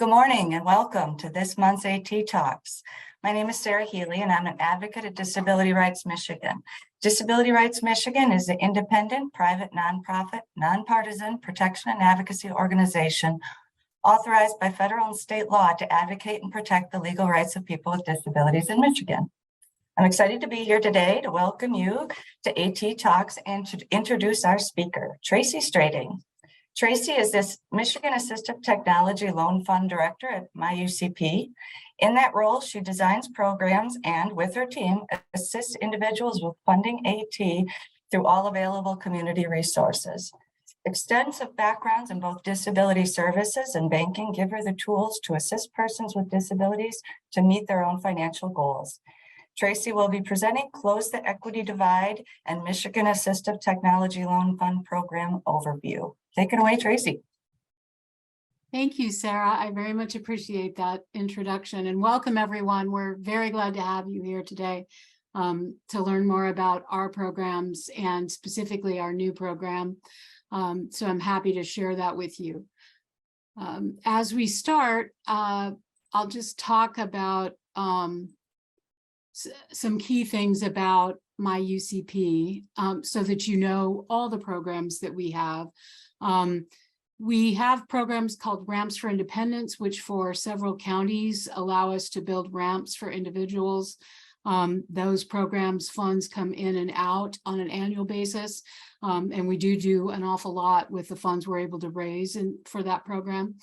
Good morning and welcome to this month's AT Talks. My name is Sarah Healy and I'm an advocate at Disability Rights Michigan. Disability Rights Michigan is an independent, private, nonprofit, nonpartisan protection and advocacy organization authorized by federal and state law to advocate and protect the legal rights of people with disabilities in Michigan. I'm excited to be here today to welcome you to AT Talks and to introduce our speaker, Tracy Strating. Tracy is this Michigan Assistive Technology Loan Fund Director at MI-UCP. In that role, she designs programs and, with her team, assists individuals with funding AT through all available community resources. Extensive backgrounds in both disability services and banking give her the tools to assist persons with disabilities to meet their own financial goals. Tracy will be presenting Close the Equity Divide and Michigan Assistive Technology Loan Fund Program Overview. Take it away, Tracy. Thank you, Sarah. I very much appreciate that introduction and welcome everyone. We're very glad to have you here today to learn more about our programs and specifically our new program. So I'm happy to share that with you. As we start, I'll just talk about some key things about MI-UCP so that you know all the programs that we have. We have programs called Ramps for Independence, which for several counties allow us to build ramps for individuals. Those programs funds come in and out on an annual basis. And we do an awful lot with the funds we're able to raise for that program.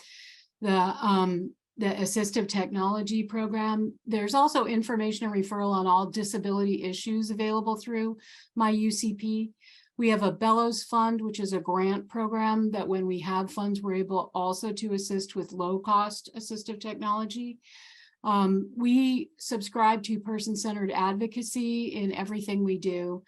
The Assistive Technology Program. There's also information and referral on all disability issues available through MI-UCP. We have a Bellows Fund, which is a grant program that when we have funds, we're able also to assist with low-cost assistive technology. We subscribe to person-centered advocacy in everything we do.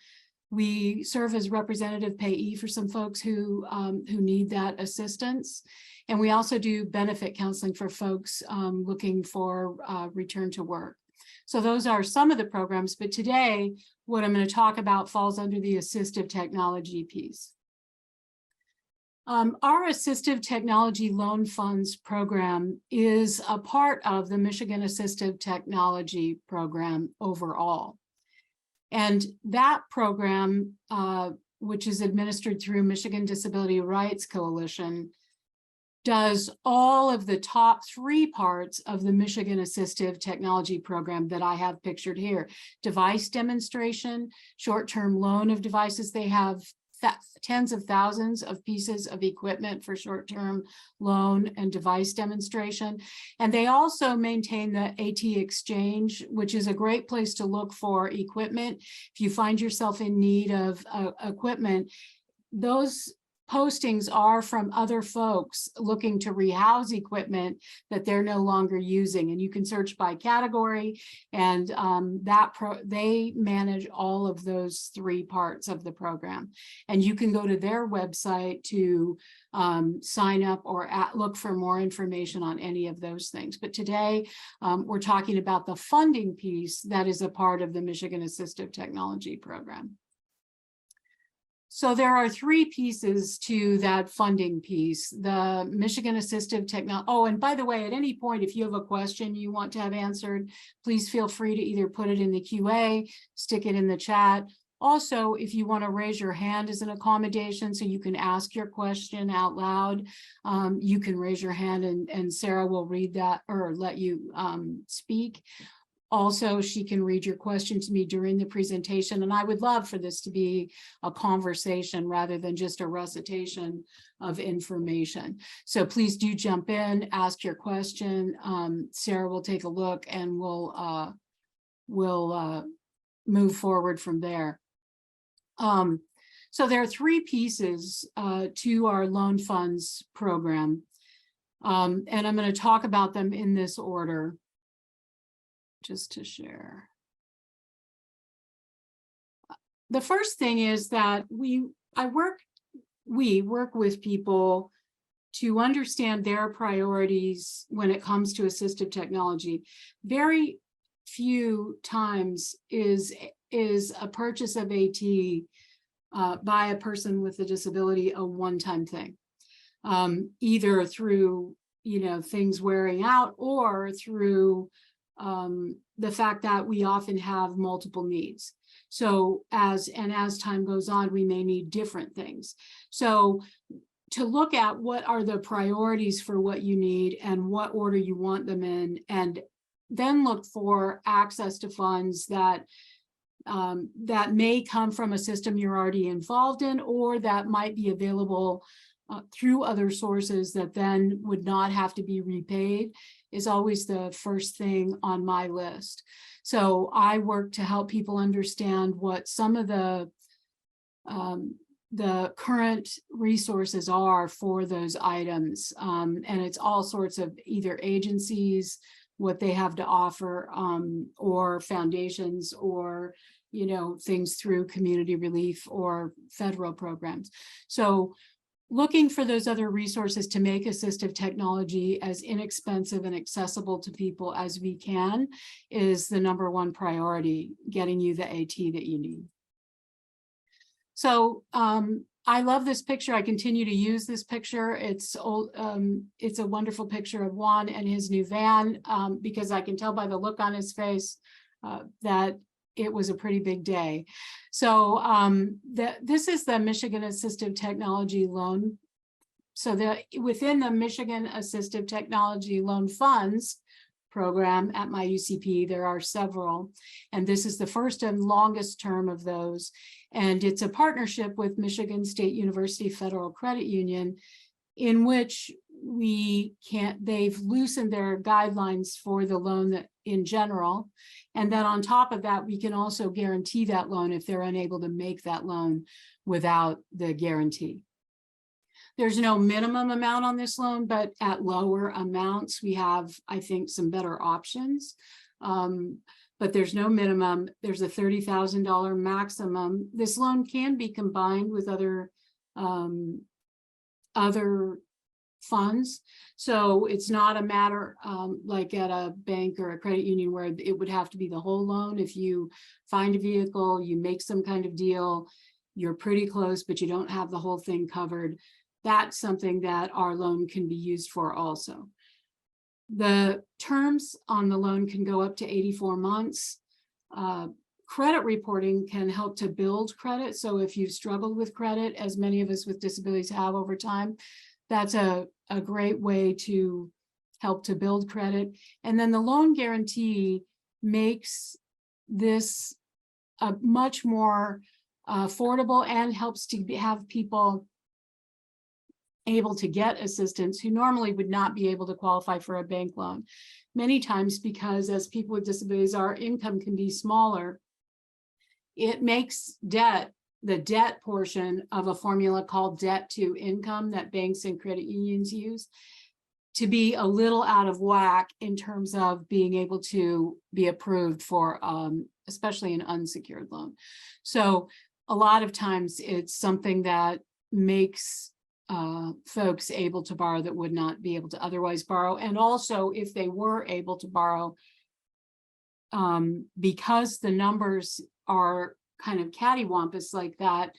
We serve as representative payee for some folks who need that assistance. And we also do benefit counseling for folks looking for return to work. So those are some of the programs, but today, what I'm going to talk about falls under the assistive technology piece. Our Assistive Technology Loan Funds program is a part of the Michigan Assistive Technology Program overall. And that program, which is administered through Michigan Disability Rights Coalition, does all of the top 3 parts of the Michigan Assistive Technology Program that I have pictured here. Device demonstration, short-term loan of devices. They have tens of thousands of pieces of equipment for short-term loan and device demonstration. And they also maintain the AT Exchange, which is a great place to look for equipment. If you find yourself in need of equipment, those postings are from other folks looking to rehouse equipment that they're no longer using. And you can search by category, and they manage all of those 3 parts of the program. And you can go to their website to sign up or look for more information on any of those things. But today, we're talking about the funding piece that is a part of the Michigan Assistive Technology Program. So there are 3 pieces to that funding piece. The Michigan Assistive Technology. Oh, and by the way, at any point, if you have a question you want to have answered, please feel free to either put it in the QA, stick it in the chat. Also, if you want to raise your hand as an accommodation so you can ask your question out loud, you can raise your hand and Sarah will read that or let you speak. Also, she can read your question to me during the presentation, and I would love for this to be a conversation rather than just a recitation of information. So please do jump in, ask your question. Sarah will take a look and we'll move forward from there. So there are 3 pieces to our loan funds program, and I'm going to talk about them in this order. Just to share. The first thing is that we work with people to understand their priorities when it comes to assistive technology. Very few times is a purchase of AT by a person with a disability a one-time thing, either through things wearing out, or through the fact that we often have multiple needs. So as time goes on, we may need different things. So to look at what are the priorities for what you need and what order you want them in, and then look for access to funds that that may come from a system you're already involved in, or that might be available through other sources that then would not have to be repaid, is always the first thing on my list. So I work to help people understand what some of the current resources are for those items. And it's all sorts of either agencies, what they have to offer, or foundations, or things through community relief or federal programs. So looking for those other resources to make assistive technology as inexpensive and accessible to people as we can is the number one priority, getting you the AT that you need. So I love this picture. I continue to use this picture. It's old. It's a wonderful picture of Juan and his new van, because I can tell by the look on his face that it was a pretty big day. So this is the Michigan Assistive Technology Loan. So within the Michigan Assistive Technology Loan Funds program at MI-UCP, there are several, and this is the first and longest term of those. And it's a partnership with Michigan State University Federal Credit Union, in which they've loosened their guidelines for the loan that in general. And then on top of that, we can also guarantee that loan if they're unable to make that loan without the guarantee. There's no minimum amount on this loan, but at lower amounts, we have, I think, some better options. But there's no minimum. There's a $30,000 maximum. This loan can be combined with other funds. So it's not a matter like at a bank or a credit union where it would have to be the whole loan. If you find a vehicle, you make some kind of deal, you're pretty close, but you don't have the whole thing covered. That's something that our loan can be used for also. The terms on the loan can go up to 84 months. Credit reporting can help to build credit. So if you've struggled with credit, as many of us with disabilities have over time, that's a great way to help to build credit. And then the loan guarantee makes this a much more affordable, and helps to have people able to get assistance who normally would not be able to qualify for a bank loan. Many times, because as people with disabilities, our income can be smaller, it makes debt, the debt portion of a formula called debt to income that banks and credit unions use, to be a little out of whack in terms of being able to be approved for especially an unsecured loan. So a lot of times it's something that makes folks able to borrow that would not be able to otherwise borrow. And also, if they were able to borrow, because the numbers are kind of cattywampus like that,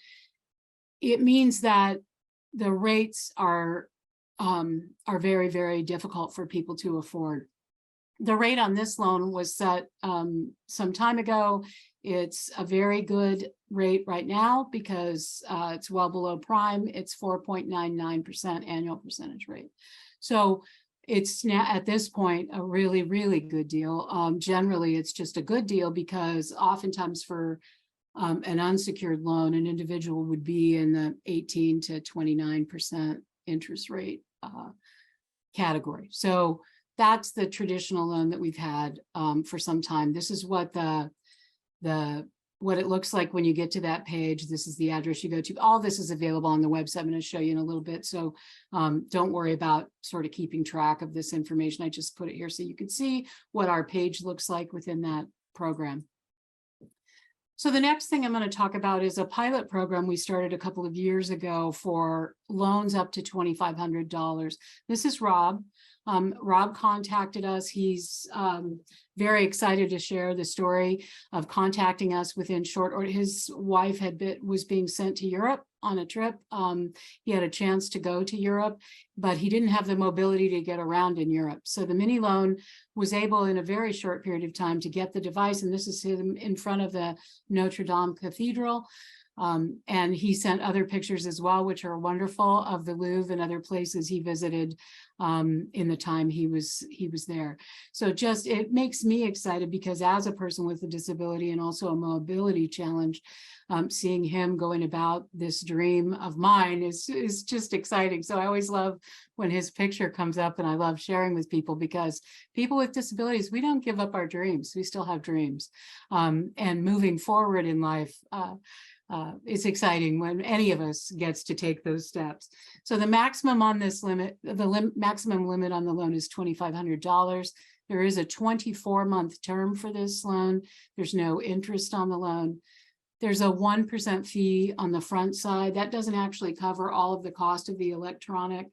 it means that the rates are very, very difficult for people to afford. The rate on this loan was set some time ago. It's a very good rate right now because it's well below prime. It's 4.99% annual percentage rate. So it's now at this point a really, really good deal. Generally, it's just a good deal because oftentimes for an unsecured loan, an individual would be in the 18 to 29% interest rate category. So that's the traditional loan that we've had for some time. This is what what it looks like when you get to that page. This is the address you go to. All this is available on the website. I'm going to show you in a little bit. So don't worry about sort of keeping track of this information. I just put it here so you can see what our page looks like within that program. So the next thing I'm going to talk about is a pilot program we started a couple of years ago for loans up to $2,500. This is Rob. Rob contacted us. He's very excited to share the story of contacting us within short order. His wife was being sent to Europe on a trip. He had a chance to go to Europe, but he didn't have the mobility to get around in Europe. So the mini loan was able in a very short period of time to get the device. And this is him in front of the Notre Dame Cathedral. And he sent other pictures as well, which are wonderful, of the Louvre and other places he visited in the time he was there. So just, it makes me excited because as a person with a disability and also a mobility challenge, seeing him going about this dream of mine is just exciting. So I always love when his picture comes up, and I love sharing with people because people with disabilities, we don't give up our dreams. We still have dreams. And moving forward in life, it's exciting when any of us gets to take those steps. So the maximum on this limit, maximum limit on the loan is $2,500. There is a 24-month term for this loan. There's no interest on the loan. There's a 1% fee on the front side. That doesn't actually cover all of the cost of the electronic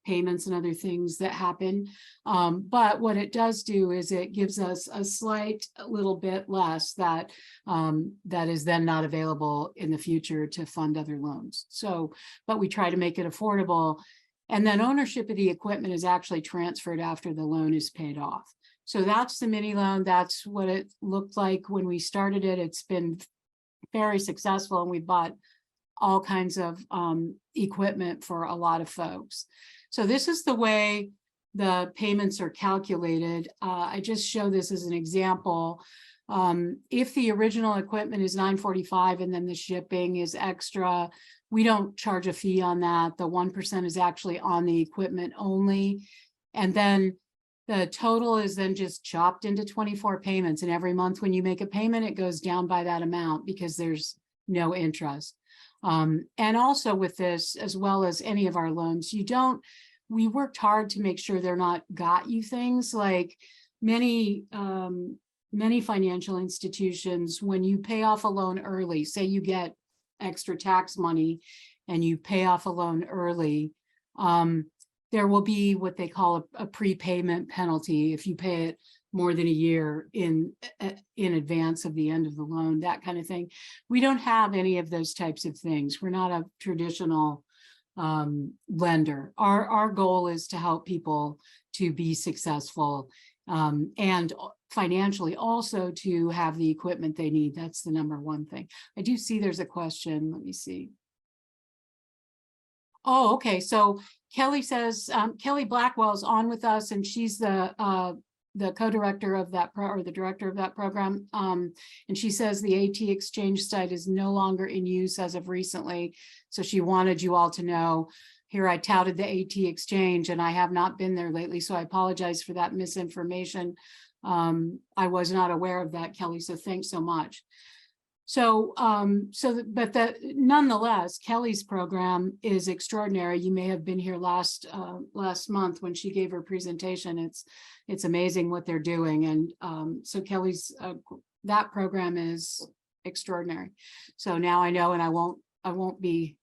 payments and other things that happen. But what it does do is it gives us a slight little bit less that is then not available in the future to fund other loans. So, but we try to make it affordable. And then ownership of the equipment is actually transferred after the loan is paid off. So that's the mini loan. That's what it looked like when we started it. It's been very successful, and we bought all kinds of equipment for a lot of folks. So this is the way the payments are calculated. I just show this as an example. If the original equipment is $945 and then the shipping is extra, we don't charge a fee on that. The 1% is actually on the equipment only. And then the total is then just chopped into 24 payments. And every month when you make a payment, it goes down by that amount because there's no interest. And also with this, as well as any of our loans, we worked hard to make sure they're not got you things like many financial institutions. When you pay off a loan early, say you get extra tax money and you pay off a loan early, there will be what they call a prepayment penalty if you pay it more than a year in advance of the end of the loan, that kind of thing. We don't have any of those types of things. We're not a traditional lender. Our goal is to help people to be successful and financially also to have the equipment they need. That's the number one thing. I do see there's a question. Let me see. Oh, okay. So Kelly says, Kelly Blackwell's on with us, and she's the co-director of that or the director of that program. And she says the AT Exchange site is no longer in use as of recently. So she wanted you all to know. Here I touted the AT Exchange, and I have not been there lately, so I apologize for that misinformation. I was not aware of that, Kelly, so thanks so much. So, nonetheless, Kelly's program is extraordinary. You may have been here last month when she gave her presentation. It's amazing what they're doing, and so Kelly's that program is extraordinary. So now I know, and I won't be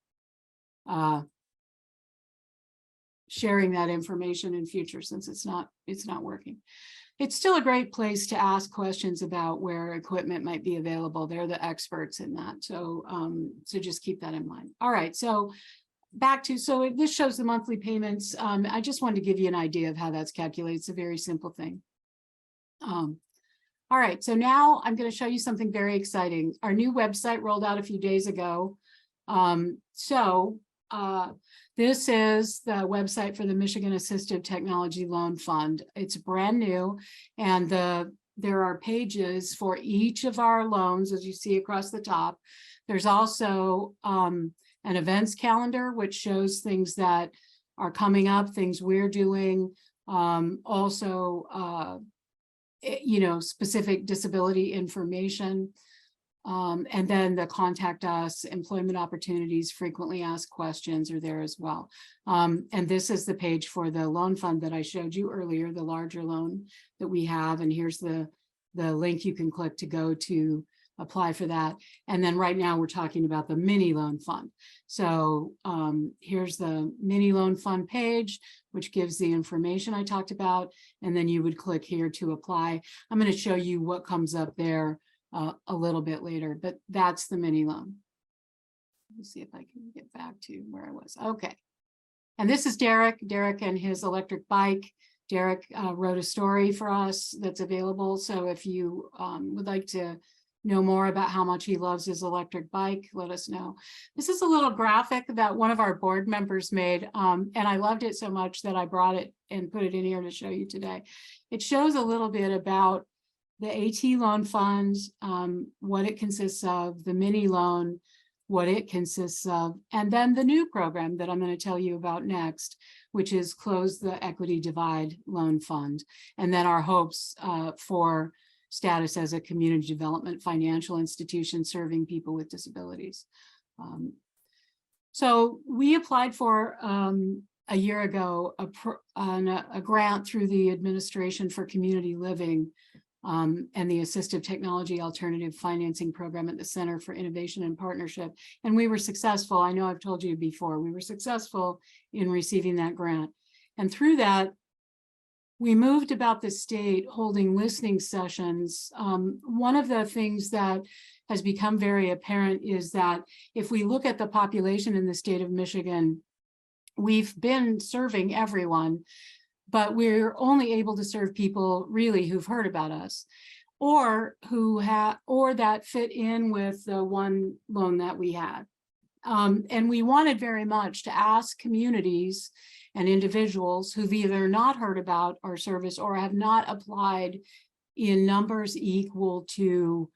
sharing that information in future since it's not working. It's still a great place to ask questions about where equipment might be available. They're the experts in that. So, so just keep that in mind. All right. So this shows the monthly payments. I just wanted to give you an idea of how that's calculated. It's a very simple thing. All right. So now I'm going to show you something very exciting. Our new website rolled out a few days ago. This is the website for the Michigan Assistive Technology Loan Fund. It's brand new, and there are pages for each of our loans, as you see across the top. There's also an events calendar, which shows things that are coming up, things we're doing, also, specific disability information. And then the contact us, employment opportunities, frequently asked questions are there as well. And this is the page for the loan fund that I showed you earlier, the larger loan that we have. And here's the link you can click to go to apply for that. And then right now we're talking about the mini loan fund. So here's the mini loan fund page, which gives the information I talked about. And then you would click here to apply. I'm going to show you what comes up there a little bit later, but that's the mini loan. Let me see if I can get back to where I was. Okay. And this is Derek and his electric bike. Derek wrote a story for us that's available. So if you would like to know more about how much he loves his electric bike, let us know. This is a little graphic that one of our board members made, and I loved it so much that I brought it and put it in here to show you today. It shows a little bit about the AT loan fund, what it consists of, the mini loan, what it consists of, and then the new program that I'm going to tell you about next, which is Close the Equity Divide Loan Fund, and then our hopes for status as a community development financial institution serving people with disabilities. So we applied for a year ago a grant through the Administration for Community Living and the Assistive Technology Alternative Financing Program at the Center for Innovation and Partnership. And we were successful. I know I've told you before, we were successful in receiving that grant. And through that, we moved about the state holding listening sessions. One of the things that has become very apparent is that if we look at the population in the state of Michigan, we've been serving everyone, but we're only able to serve people really who've heard about us or that fit in with the one loan that we had. And we wanted very much to ask communities and individuals who've either not heard about our service or have not applied in numbers equal to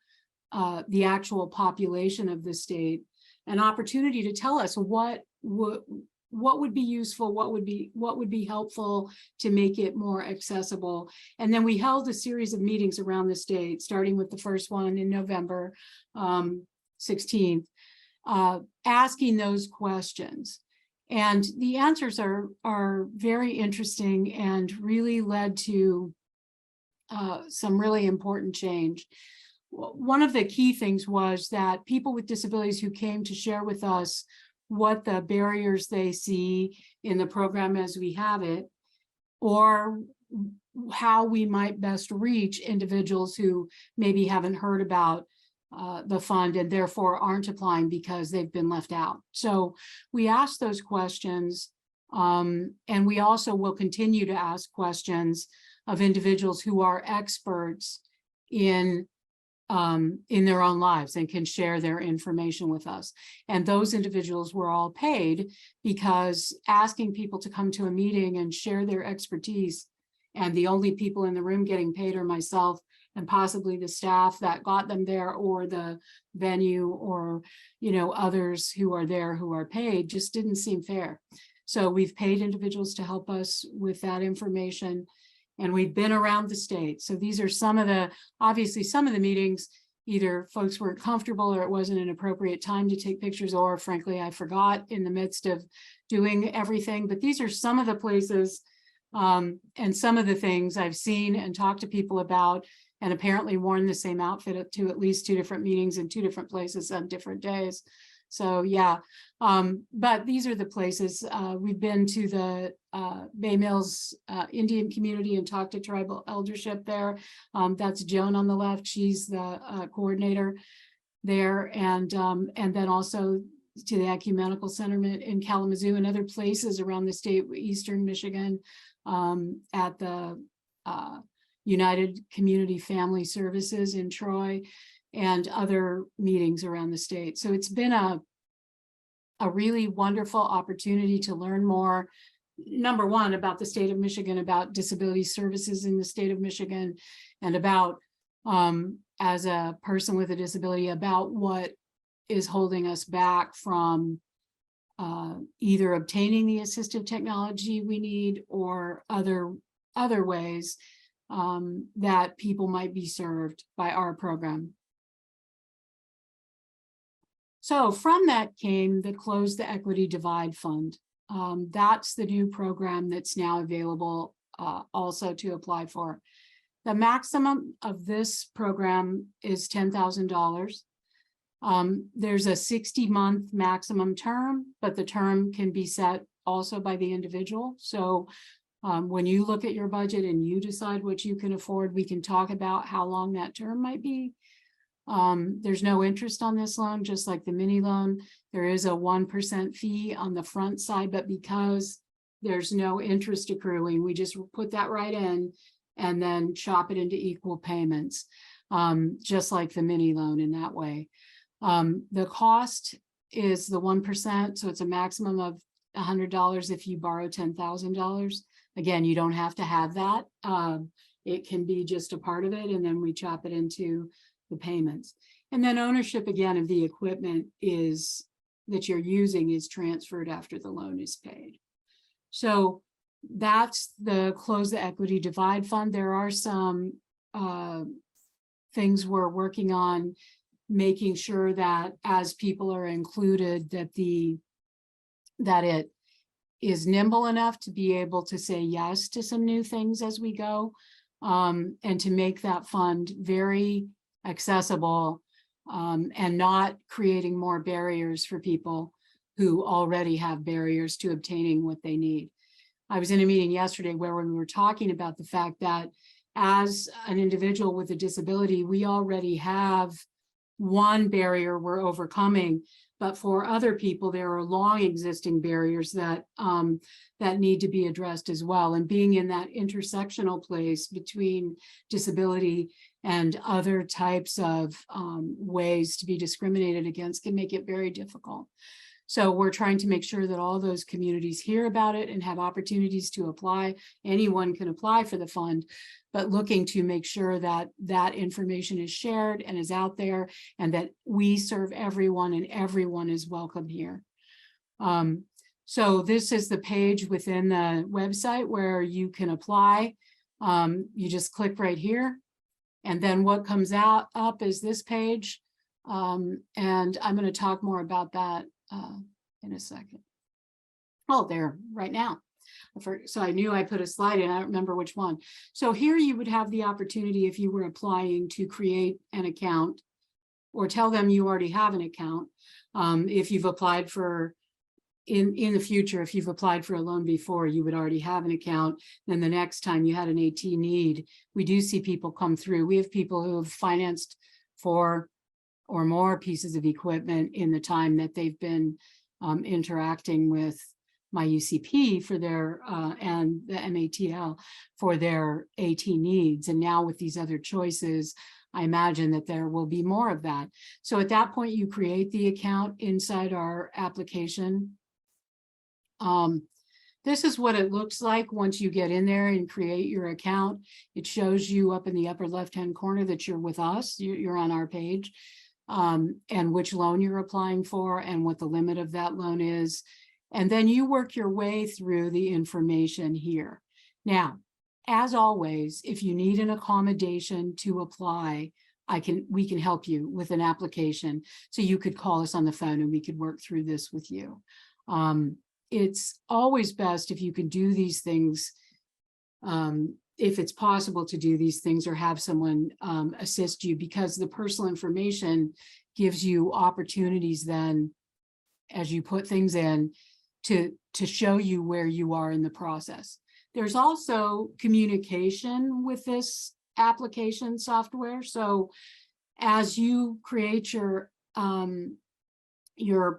the actual population of the state, an opportunity to tell us what would be useful, what would be helpful to make it more accessible. And then we held a series of meetings around the state, starting with the first one in November 16th, asking those questions. And the answers are very interesting and really led to some really important change. One of the key things was that people with disabilities who came to share with us what the barriers they see in the program as we have it, or how we might best reach individuals who maybe haven't heard about the fund and therefore aren't applying because they've been left out. So we asked those questions, and we also will continue to ask questions of individuals who are experts in their own lives and can share their information with us. And those individuals were all paid, because asking people to come to a meeting and share their expertise, and the only people in the room getting paid are myself and possibly the staff that got them there, or the venue, or others who are there who are paid, just didn't seem fair. So we've paid individuals to help us with that information, and we've been around the state. So these are obviously some of the meetings, either folks weren't comfortable or it wasn't an appropriate time to take pictures, or frankly, I forgot in the midst of doing everything. But these are some of the places and some of the things I've seen and talked to people about, and apparently worn the same outfit to at least 2 different meetings in 2 different places on different days. So yeah, but these are the places. We've been to the Bay Mills Indian community and talked to tribal eldership there. That's Joan on the left. She's the coordinator there. And then also to the Ecumenical Center in Kalamazoo and other places around the state, Eastern Michigan, at the United Community Family Services in Troy, and other meetings around the state. So it's been a really wonderful opportunity to learn more, number one, about the state of Michigan, about disability services in the state of Michigan, and about, as a person with a disability, about what is holding us back from either obtaining the assistive technology we need, or other ways that people might be served by our program. So from that came the Close the Equity Divide Fund. That's the new program that's now available also to apply for. The maximum of this program is $10,000. There's a 60-month maximum term, but the term can be set also by the individual. So when you look at your budget and you decide what you can afford, we can talk about how long that term might be. There's no interest on this loan, just like the mini loan. There is a 1% fee on the front side, but because there's no interest accruing, we just put that right in and then chop it into equal payments, just like the mini loan in that way. The cost is the 1%, so it's a maximum of $100 if you borrow $10,000. Again, you don't have to have that. It can be just a part of it, and then we chop it into the payments. And then ownership, again, of the equipment is that you're using is transferred after the loan is paid. So that's the close the equity divide fund. There are some things we're working on, making sure that as people are included, that it is nimble enough to be able to say yes to some new things as we go, and to make that fund very accessible, and not creating more barriers for people who already have barriers to obtaining what they need. I was in a meeting yesterday where we were talking about the fact that as an individual with a disability, we already have one barrier we're overcoming, but for other people, there are long existing barriers that that need to be addressed as well. And being in that intersectional place between disability and other types of ways to be discriminated against can make it very difficult. So we're trying to make sure that all those communities hear about it and have opportunities to apply. Anyone can apply for the fund, but looking to make sure that that information is shared and is out there, and that we serve everyone and everyone is welcome here. So this is the page within the website where you can apply. You just click right here, and then what comes up is this page. And I'm going to talk more about that in a second. Oh, there right now. So I knew I put a slide in, I don't remember which one. So here you would have the opportunity, if you were applying, to create an account or tell them you already have an account. If you've applied for, in the future, if you've applied for a loan before, you would already have an account. Then the next time you had an AT need, we do see people come through. We have people who have financed 4 or more pieces of equipment in the time that they've been interacting with MI-UCP for their and the MATL for their AT needs. And now with these other choices, I imagine that there will be more of that. So at that point, you create the account inside our application. This is what it looks like once you get in there and create your account. It shows you up in the upper left-hand corner that you're with us, you're on our page, and which loan you're applying for and what the limit of that loan is. And then you work your way through the information here. Now, as always, if you need an accommodation to apply, we can help you with an application. So you could call us on the phone and we could work through this with you. It's always best if you can do these things, if it's possible to do these things, or have someone assist you, because the personal information gives you opportunities then, as you put things in, to show you where you are in the process. There's also communication with this application software. So as you create your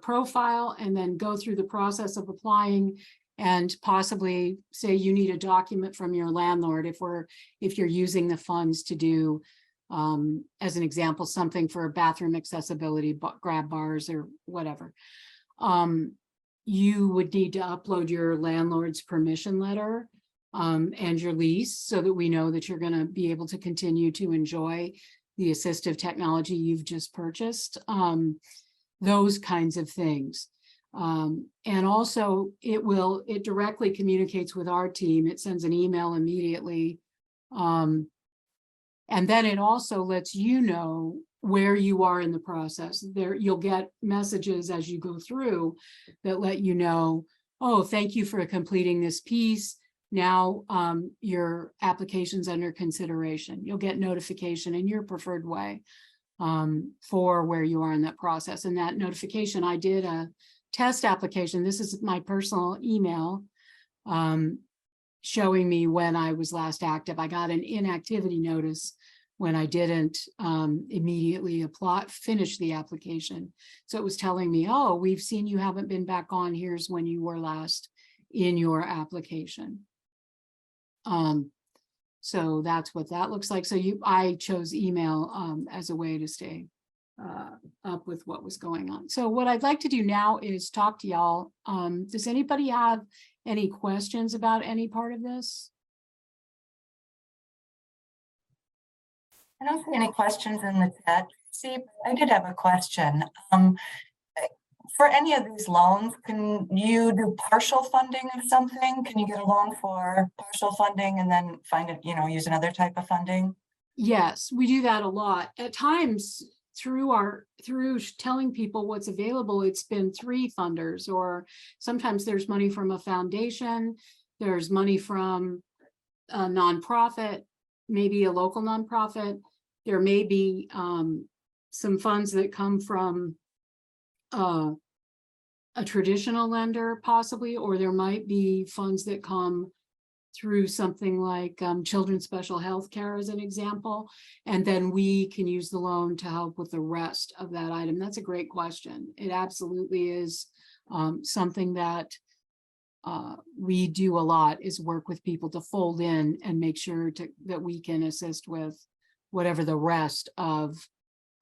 profile and then go through the process of applying, and possibly say you need a document from your landlord, if you're using the funds to do, as an example, something for bathroom accessibility, grab bars or whatever, you would need to upload your landlord's permission letter and your lease, so that we know that you're going to be able to continue to enjoy the assistive technology you've just purchased, those kinds of things. And also it directly communicates with our team. It sends an email immediately. And then it also lets you know where you are in the process. There, you'll get messages as you go through that let you know, oh, thank you for completing this piece. now your application's under consideration. You'll get notification in your preferred way for where you are in that process. And that notification, I did a test application. This is my personal email showing me when I was last active. I got an inactivity notice when I didn't immediately finish the application. So it was telling me, oh, we've seen you haven't been back on. Here's when you were last in your application. So that's what that looks like. So I chose email as a way to stay up with what was going on. So what I'd like to do now is talk to y'all. Does anybody have any questions about any part of this? I don't see any questions in the chat. See, I did have a question. For any of these loans, can you do partial funding of something? Can you get a loan for partial funding and then find it, use another type of funding? Yes, we do that a lot. At times, through telling people what's available, it's been 3 funders, or sometimes there's money from a foundation, there's money from a nonprofit, maybe a local nonprofit. There may be some funds that come from a traditional lender possibly, or there might be funds that come through something like Children's Special Health Care as an example, and then we can use the loan to help with the rest of that item. That's a great question. It absolutely is something that we do a lot, is work with people to fold in and make sure that we can assist with whatever the rest of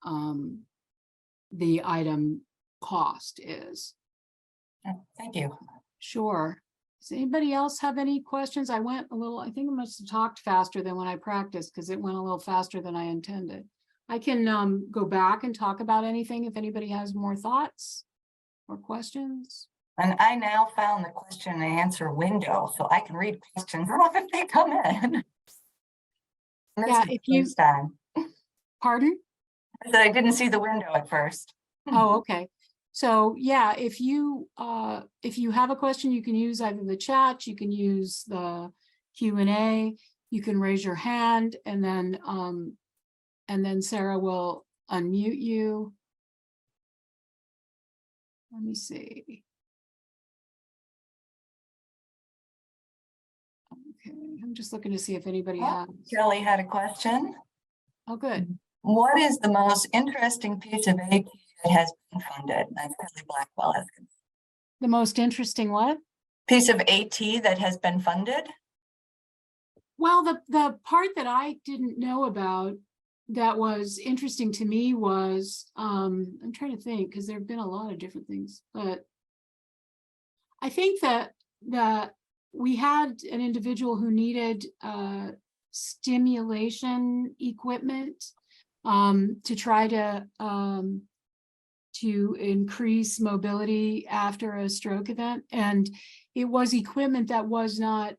the item cost is. Thank you. Sure. Does anybody else have any questions? I think I must have talked faster than when I practiced, because it went a little faster than I intended. I can go back and talk about anything if anybody has more thoughts or questions. And I now found the question and answer window, so I can read questions if they come in. Yeah, if you pardon? I said I didn't see the window at first. Oh, okay. So yeah, if you have a question, you can use either the chat, you can use the Q&A, you can raise your hand, and then Sarah will unmute you. Let me see. Okay, I'm just looking to see if anybody has. Kelly had a question. Oh, good. What is the most interesting piece of AP that has been funded? That's Kelly Blackwell. The most interesting what? Piece of AT that has been funded? Well, the part that I didn't know about that was interesting to me was, I'm trying to think, because there have been a lot of different things, but I think that we had an individual who needed stimulation equipment to try to increase mobility after a stroke event, and it was equipment that was not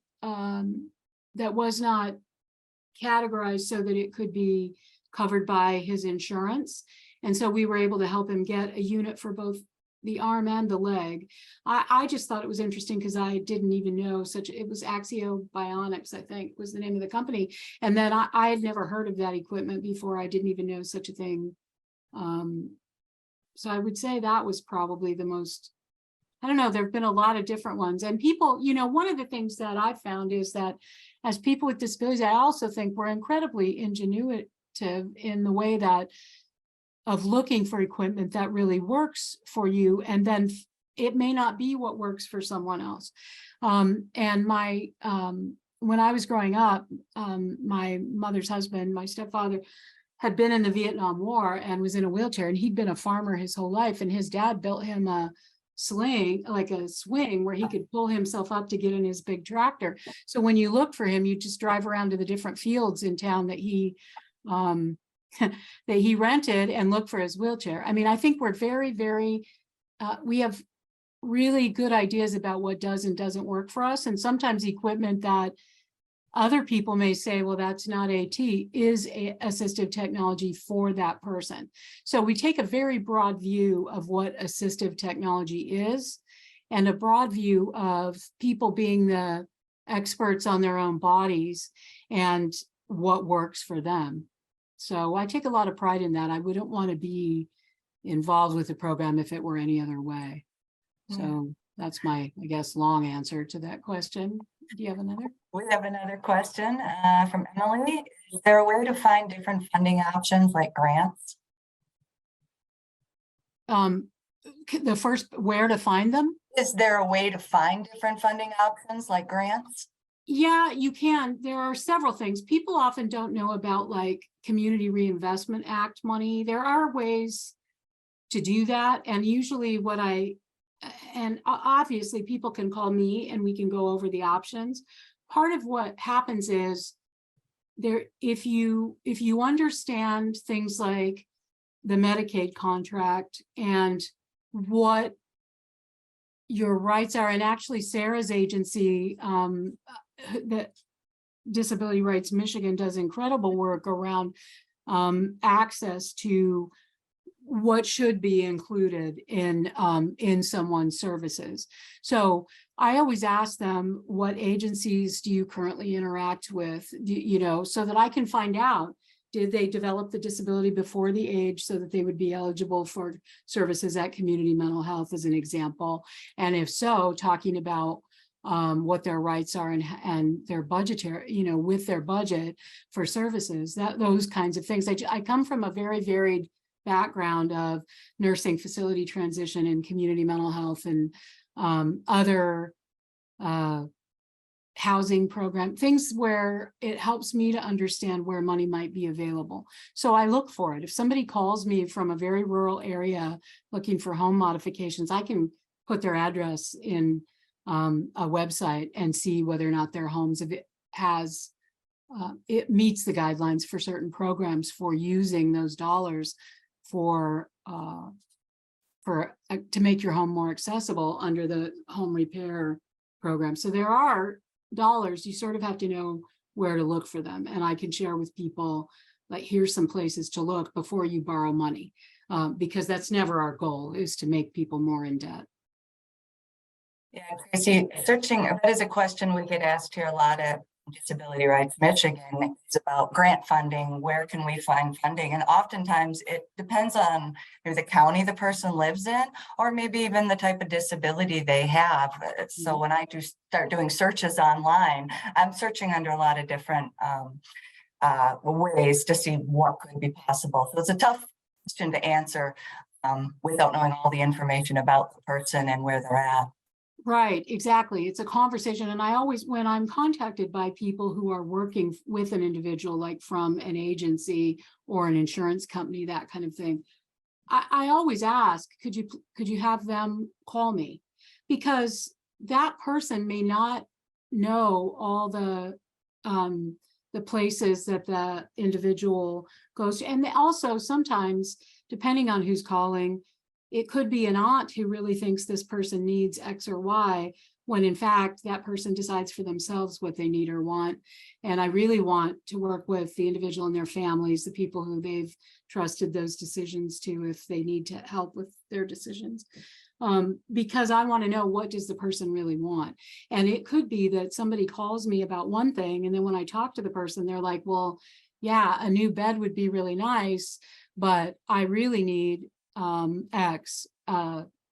categorized so that it could be covered by his insurance. And so we were able to help him get a unit for both the arm and the leg. I just thought it was interesting because I didn't even know it was Axio Bionics, I think was the name of the company. And then I had never heard of that equipment before. I didn't even know such a thing. So I would say that was probably the most, I don't know, there've been a lot of different ones. And people, one of the things that I found is that as people with disabilities, I also think we're incredibly ingenuitive in the way that of looking for equipment that really works for you, and then it may not be what works for someone else. And when I was growing up, my mother's husband, my stepfather, had been in the Vietnam War and was in a wheelchair, and he'd been a farmer his whole life, and his dad built him a sling, like a swing where he could pull himself up to get in his big tractor. So when you look for him, you just drive around to the different fields in town that he that he rented and look for his wheelchair. I mean, I think we're very, very, we have really good ideas about what does and doesn't work for us. And sometimes equipment that other people may say, well, that's not AT, is assistive technology for that person. So we take a very broad view of what assistive technology is, and a broad view of people being the experts on their own bodies and what works for them. So I take a lot of pride in that. I wouldn't want to be involved with the program if it were any other way. So that's my, I guess, long answer to that question. Do you have another? We have another question from Emily. Is there a way to find different funding options like grants? The first, where to find them? Is there a way to find different funding options like grants? Yeah, you can. There are several things. People often don't know about like Community Reinvestment Act money. There are ways to do that. And usually obviously people can call me and we can go over the options. Part of what happens is if you understand things like the Medicaid contract and what your rights are, and actually Sarah's agency, that Disability Rights Michigan does incredible work around access to what should be included in someone's services. So I always ask them, what agencies do you currently interact with, so that I can find out, did they develop the disability before the age so that they would be eligible for services at community mental health, as an example? And if so, talking about what their rights are and their budgetary, with their budget for services, those kinds of things. I come from a very varied background of nursing facility transition and community mental health and other housing program, things where it helps me to understand where money might be available. So I look for it. If somebody calls me from a very rural area looking for home modifications, I can put their address in a website and see whether or not their homes, if it has, it meets the guidelines for certain programs for using those dollars to make your home more accessible under the home repair program. So there are dollars, you sort of have to know where to look for them. And I can share with people, like, here's some places to look before you borrow money, because that's never our goal, is to make people more in debt. Yeah, Tracy, that is a question we get asked here a lot at Disability Rights Michigan. It's about grant funding. Where can we find funding? And oftentimes it depends on maybe the county the person lives in, or maybe even the type of disability they have. So when I start doing searches online, I'm searching under a lot of different ways to see what could be possible. So it's a tough question to answer without knowing all the information about the person and where they're at. Right, exactly. It's a conversation. And I always, when I'm contacted by people who are working with an individual, like from an agency or an insurance company, that kind of thing, I always ask, could you have them call me? Because that person may not know all the places that the individual goes to. And also sometimes, depending on who's calling, it could be an aunt who really thinks this person needs X or Y, when in fact that person decides for themselves what they need or want. And I really want to work with the individual and their families, the people who they've trusted those decisions to, if they need to help with their decisions. Because I want to know, what does the person really want? And it could be that somebody calls me about one thing, and then when I talk to the person, they're like, well, yeah, a new bed would be really nice, but I really need X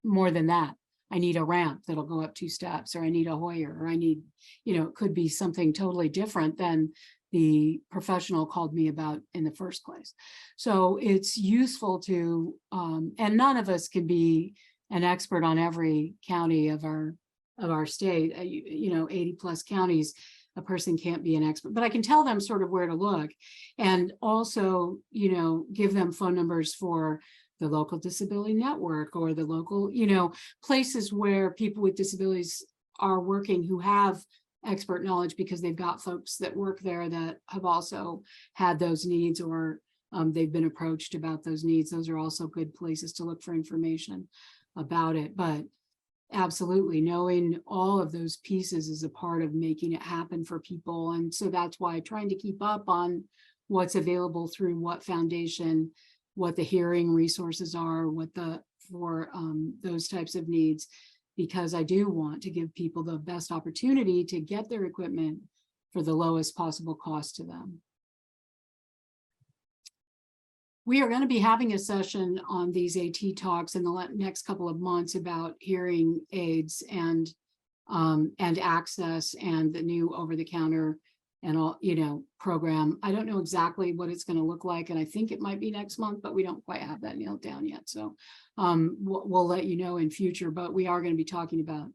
more than that. I need a ramp that'll go up 2 steps, or I need a Hoyer, or I need, it could be something totally different than the professional called me about in the first place. So it's useful to, and none of us can be an expert on every county of our state, 80 plus counties. A person can't be an expert, but I can tell them sort of where to look, and also, give them phone numbers for the local disability network, or the local, places where people with disabilities are working, who have expert knowledge because they've got folks that work there that have also had those needs, or they've been approached about those needs. Those are also good places to look for information about it. But absolutely, knowing all of those pieces is a part of making it happen for people. And so that's why trying to keep up on what's available through what foundation, what the hearing resources are, for those types of needs because I do want to give people the best opportunity to get their equipment for the lowest possible cost to them. We are going to be having a session on these AT talks in the next couple of months about hearing aids and access and the new over-the-counter and all, program. I don't know exactly what it's going to look like, and I think it might be next month, but we don't quite have that nailed down yet. So we'll let you know in future, but we are going to be talking about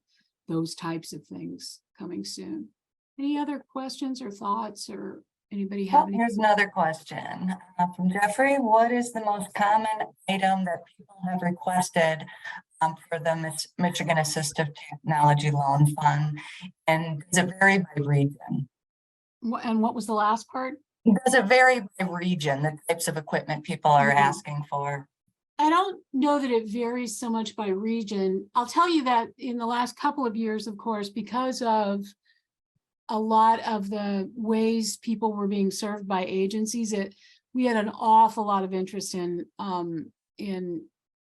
those types of things coming soon. Any other questions or thoughts, or anybody have any? Here's another question from Jeffrey. What is the most common item that people have requested for the Michigan Assistive Technology Loan Fund? And does it vary by region? And what was the last part? Does it vary by region, the types of equipment people are asking for? I don't know that it varies so much by region. I'll tell you that in the last couple of years, of course, because of a lot of the ways people were being served by agencies, we had an awful lot of interest in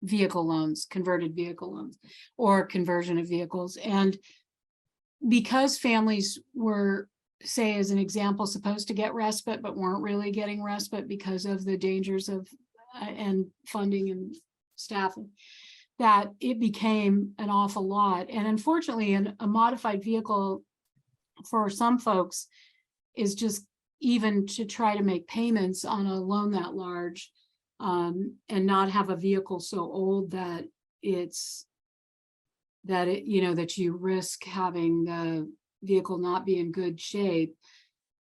vehicle loans, converted vehicle loans, or conversion of vehicles. And because families were, say, as an example, supposed to get respite, but weren't really getting respite because of the dangers of and funding and staffing, that it became an awful lot. And unfortunately, a modified vehicle for some folks is just even to try to make payments on a loan that large, and not have a vehicle so old that that you risk having the vehicle not be in good shape.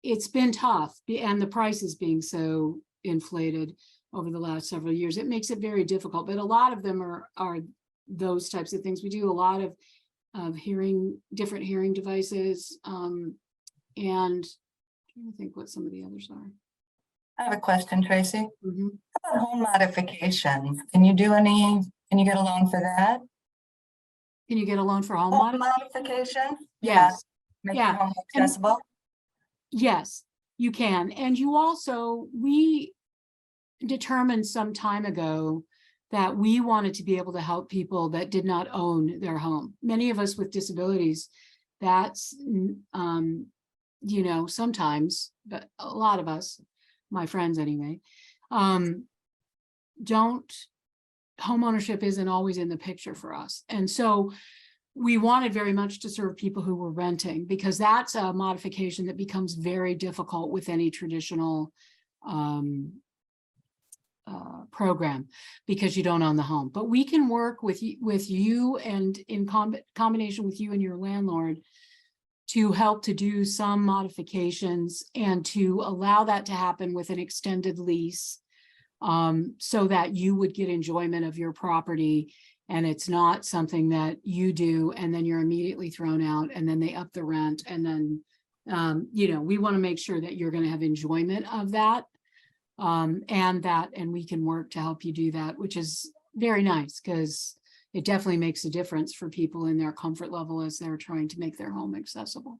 It's been tough, and the prices being so inflated over the last several years, it makes it very difficult. But a lot of them are those types of things. We do a lot of different hearing devices, and I'm trying to think what some of the others are. I have a question, Tracy. How about home modifications? Can you get a loan for that? Can you get a loan for home modification? Yes. Make your home accessible? Yes, you can. And we determined some time ago that we wanted to be able to help people that did not own their home. Many of us with disabilities, that's, sometimes, but a lot of us, my friends anyway, homeownership isn't always in the picture for us. And so we wanted very much to serve people who were renting, because that's a modification that becomes very difficult with any traditional program, because you don't own the home. But we can work with you and in combination with you and your landlord to help to do some modifications and to allow that to happen with an extended lease, so that you would get enjoyment of your property, and it's not something that you do and then you're immediately thrown out and then they up the rent, and then we want to make sure that you're going to have enjoyment of that, and we can work to help you do that, which is very nice, because it definitely makes a difference for people in their comfort level as they're trying to make their home accessible.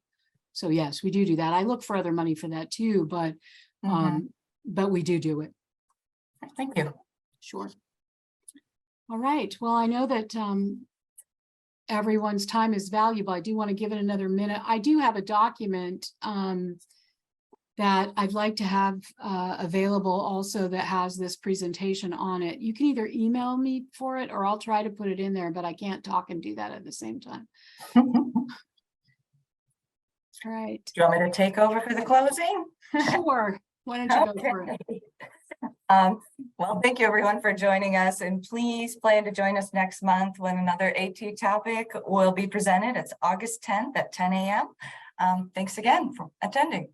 So yes, we do that. I look for other money for that too, but we do it. Thank you. Sure. All right. Well, I know that everyone's time is valuable. I do want to give it another minute. I do have a document that I'd like to have available also that has this presentation on it. You can either email me for it or I'll try to put it in there, but I can't talk and do that at the same time. All right. Do you want me to take over for the closing? Sure. Why don't you go for it? Well, thank you everyone for joining us, and please plan to join us next month when another AT topic will be presented. It's August 10th at 10 a.m. Thanks again for attending.